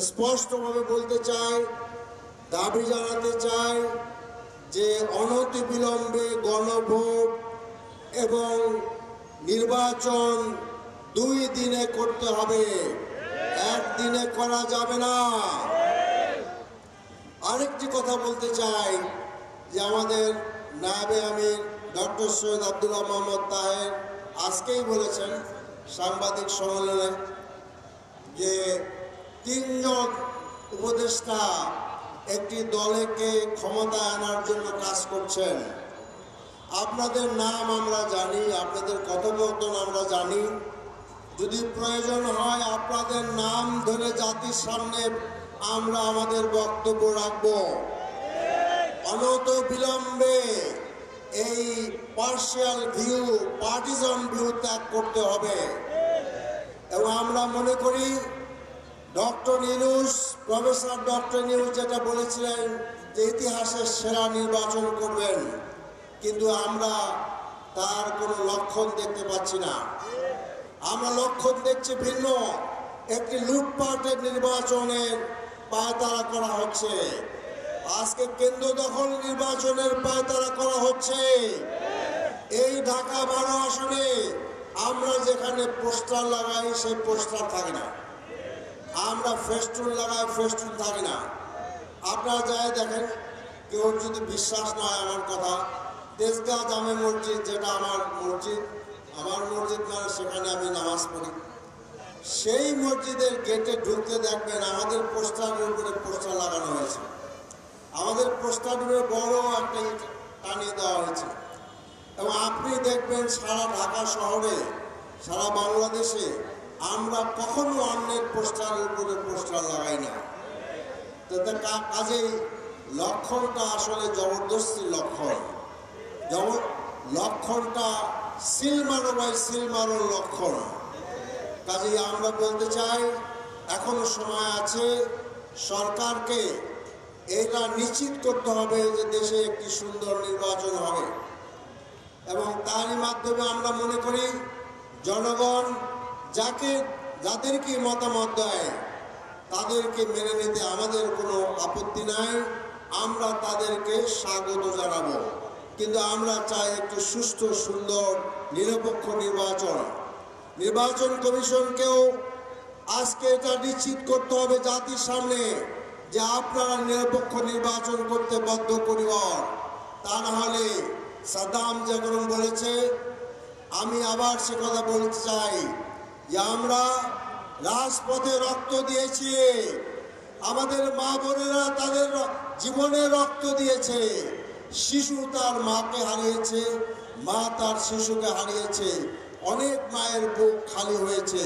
স্পষ্টভাবে বলতে চাই, দাবি জানাতে চাই যে অনতিবিলম্বে গণভোট এবং নির্বাচন 2 দিনে করতে হবে, 1 দিনে করা যাবে না। আরেকটি কথা বলতে চাই যে আমাদের নায়েবে আমির ডক্টর সৈয়দ আব্দুল্লাহ মোহাম্মদ তাহের আজকেই বলেছেন সাংবাদিক সম্মেলনে যে 3 জন উপদেষ্টা একটি দলকে ক্ষমতায় আনার জন্য কাজ করছেন। আপনাদের নাম আমরা জানি, আপনাদের কথোপকথন আমরা জানি। যদি প্রয়োজন হয় আপনাদের নাম ধরে জাতির সামনে আমরা আমাদের বক্তব্য রাখব। অনতিবিলম্বে এই পার্শিয়াল ভিউ, পার্টিজান ভিউ ত্যাগ করতে হবে। এবং আমরা মনে করি doctor Yunus, professor doctor Yunus যেটা বলেছিলেন যে ইতিহাসের সেরা নির্বাচন করবেন, কিন্তু আমরা তার কোনো লক্ষণ দেখতে পাচ্ছি না। আমরা লক্ষণ দেখছি ভিন্ন, একটি লুটপাটের নির্বাচনের পায়তারা করা হচ্ছে। আজকে কেন্দ্র দখল নির্বাচনের পায়তারা করা হচ্ছে। এই ঢাকা 12 আসনে আমরা যেখানে পোস্টার লাগাই সেই পোস্টার থাকে না, আমরা ফেস্টুন লাগাই ফেস্টুন থাকে না। আপনারা যাই দেখেন, কেউ যদি বিশ্বাস না হয় আমার কথা, তেজগাঁ জামে মসজিদ, যেটা আমার মসজিদ মানে সেখানে আমি নামাজ পড়ি, সেই মসজিদের গেটে ঢুকতে দেখবেন আমাদের পোস্টারের উপরে পোস্টার লাগানো হয়েছে। আমাদের পোস্টারের বড় একটা টানিয়ে দেওয়া হয়েছে। এবং আপনি দেখবেন সারা ঢাকা শহরে, সারা বাংলাদেশে আমরা কখনো অন্যের পোস্টারের উপরে পোস্টার লাগাই না। কাজেই লক্ষণটা আসলে জবরদস্তি লক্ষণ, লক্ষণটা সিলমারোর লক্ষণ। কাজেই আমরা বলতে চাই এখনো সময় আছে, সরকারকে এটা নিশ্চিত করতে হবে যে দেশে একটি সুন্দর নির্বাচন হবে। এবং তারই মাধ্যমে আমরা মনে করি জনগণ যাদেরকে মতামত দেয় তাদেরকে মেনে নিতে আমাদের কোনো আপত্তি নাই, আমরা তাদেরকে স্বাগত জানাবো। কিন্তু আমরা চাই একটু সুষ্ঠু, সুন্দর, নিরপেক্ষ নির্বাচন কমিশনকেও আজকে এটা নিশ্চিত করতে হবে জাতির সামনে যে আপনারা নিরপেক্ষ নির্বাচন করতে বদ্ধপরিকর। তা না হলে সাদ্দাম যেমন বলেছে, আমি আবার সে কথা বলতে চাই যে আমরা রাজপথে রক্ত দিয়েছি, আমাদের মা বোনেরা তাদের জীবনে রক্ত দিয়েছে। শিশু তার মাকে হারিয়েছে, মা তার শিশুকে হারিয়েছে, অনেক মায়ের বুক খালি হয়েছে।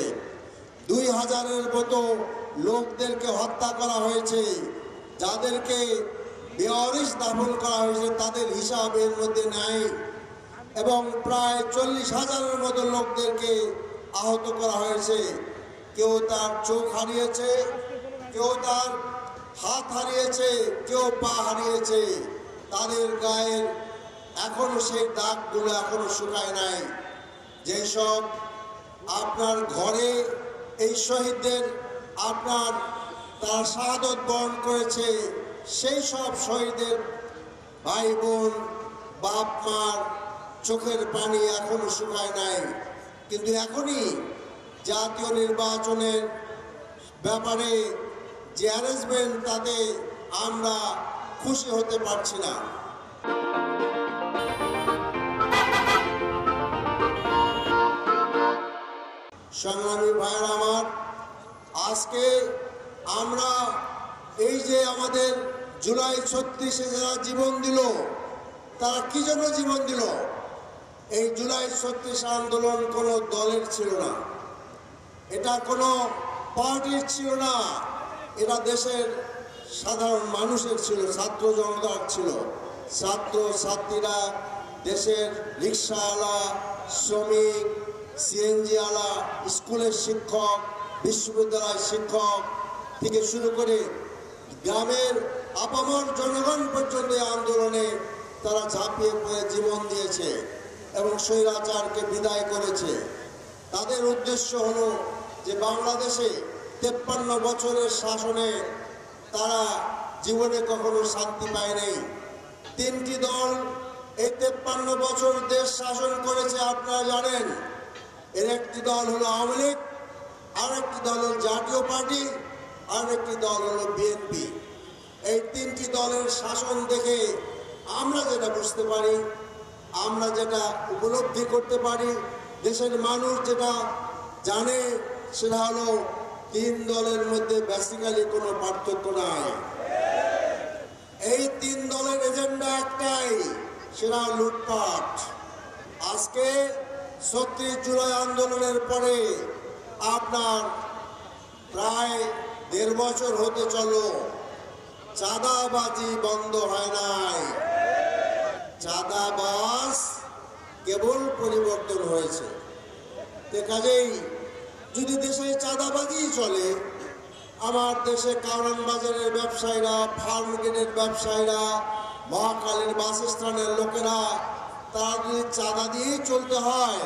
2000-এর মতো লোকদেরকে হত্যা করা হয়েছে, যাদেরকে বেওয়ারিশ দাফন করা হয়েছে তাদের হিসাব এর মধ্যে নাই। এবং প্রায় 40,000-এর মতো লোকদেরকে আহত করা হয়েছে। কেউ তার চোখ হারিয়েছে, কেউ তার হাত হারিয়েছে, কেউ পা হারিয়েছে। তাদের গায়ের এখনো সেই দাগগুলো এখনো শুকায় নাই। যেসব আপনার ঘরে এই শহীদদের তার শাহাদত বরণ করেছে, সেই সব শহীদের ভাই বোন, বাপ মার চোখের পানি এখনো শুকায় নাই। কিন্তু এখনই জাতীয় নির্বাচনের ব্যাপারে যে অ্যারেঞ্জমেন্ট, তাতে আমরা খুশি হতে পারছি না। সংগ্রামী ভাইয়েরা আমার, আজকে আমরা এই যে আমাদের জুলাই 36-এ যারা জীবন দিল, তারা কি জন্য জীবন দিল? এই জুলাই 36 আন্দোলন কোনো দলের ছিল না, এটা কোনো পার্টির ছিল না, এটা দেশের সাধারণ মানুষের ছিল, ছাত্র জনতার ছিল। ছাত্র ছাত্রীরা, দেশের রিক্সাওয়ালা, শ্রমিক, সিএনজিওয়ালা, স্কুলের শিক্ষক, বিশ্ববিদ্যালয়ের শিক্ষক থেকে শুরু করে গ্রামের আপামর জনগণ পর্যন্ত আন্দোলনে তারা ঝাঁপিয়ে পড়ে জীবন দিয়েছে এবং স্বৈরাচারকে বিদায় করেছে। তাদের উদ্দেশ্য হলো যে বাংলাদেশে 53 বছরের শাসনে তারা জীবনে কখনো শান্তি পায় নাই। তিনটি দল এই 53 বছর দেশ শাসন করেছে, আপনারা জানেন। এর একটি দল হলো আওয়ামী লীগ, আর একটি দল হল জাতীয় পার্টি, আর একটি দল হলো বিএনপি। এই তিনটি দলের শাসন দেখে আমরা যেটা বুঝতে পারি, আমরা যেটা উপলব্ধি করতে পারি, দেশের মানুষ যেটা জানে, সেটা হলো তিন দলের মধ্যে বেসিক্যালি কোনো পার্থক্য নাই। এই তিন দলের এজেন্ডা একটাই, সেটা লুটপাট। আজকে ৩৬ জুলাই আন্দোলনের পরে আপনার প্রায় ১.৫ বছর হতে চলো, চাঁদাবাজি বন্ধ হয় নাই। চাঁদাবাজ কেবল পরিবর্তন হয়েছে। কাজেই যদি দেশে চাঁদাবাজি চলে, আমার দেশে কারওয়ান বাজারের ব্যবসায়ীরা, ফার্ম গেটের ব্যবসায়ীরা, মহাকালীর বাসস্থানের লোকেরা, তারা যদি চাঁদা দিয়েই চলতে হয়,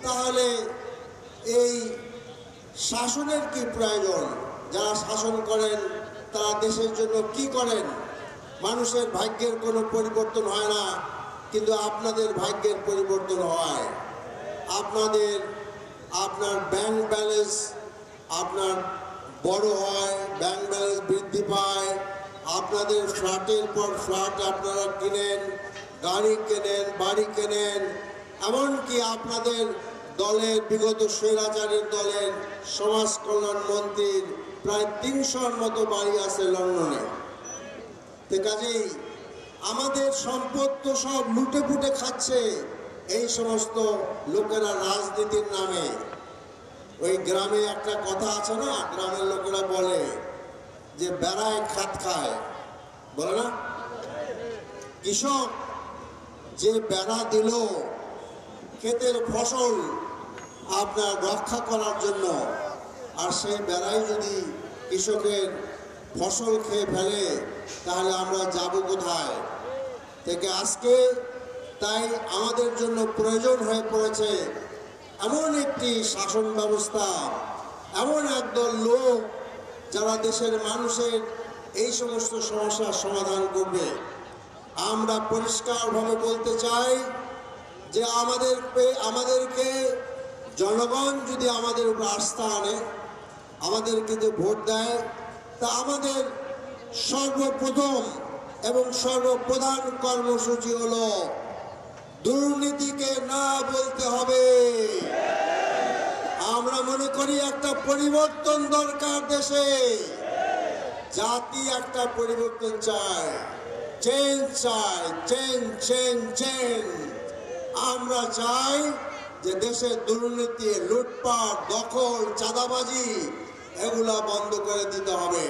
তাহলে এই শাসনের কি প্রয়োজন? যারা শাসন করেন তারা দেশের জন্য কি করেন? মানুষের ভাগ্যের কোনো পরিবর্তন হয় না, কিন্তু আপনাদের ভাগ্যের পরিবর্তন হয়। আপনার ব্যাংক ব্যালেন্স আপনার বড় হয়, ব্যাংক ব্যালেন্স বৃদ্ধি পায়, আপনাদের ফ্ল্যাটের পর ফ্ল্যাট আপনারা কিনেন, গাড়ি কেনেন, বাড়ি কেনেন। এমনকি আপনাদের দলের, বিগত স্বৈরাচারের দলের সমাজ কল্যাণ মন্ত্রীর প্রায় ৩০০-র মতো বাড়ি আছে লন্ডনে। কাজেই আমাদের সম্পদ তো সব লুটে পুটে খাচ্ছে এই সমস্ত লোকেরা রাজনীতির নামে। ওই গ্রামে একটা কথা আছে না, গ্রামের লোকেরা বলে যে বেড়ায় খাত খায়, বলে না? কৃষক যে বেড়া দিল ক্ষেতের ফসল আপনার রক্ষা করার জন্য, আর সেই বেড়াই যদি কৃষকের ফসল খেয়ে ফেলে, তাহলে আমরা যাব কোথায়? আজকে তাই আমাদের জন্য প্রয়োজন হয়ে পড়েছে এমন একটি শাসন ব্যবস্থা, এমন একদল লোক যারা দেশের মানুষের এই সমস্ত সমস্যার সমাধান করবে। আমরা পরিষ্কারভাবে বলতে চাই যে আমাদেরকে জনগণ যদি আমাদের উপর আস্থা আনে, আমাদেরকে যে ভোট দেয়, তা আমাদের সর্বপ্রথম এবং সর্বপ্রধান কর্মসূচি হলো দুর্নীতিকে না বলতে হবে। আমরা মনে করি একটা পরিবর্তন দরকার দেশে, জাতি একটা পরিবর্তন চায়, চেঞ্জ চায়, চেঞ্জ। আমরা চাই যে দেশে দুর্নীতি, লুটপাট, দখল, চাঁদাবাজি এগুলা বন্ধ করে দিতে হবে।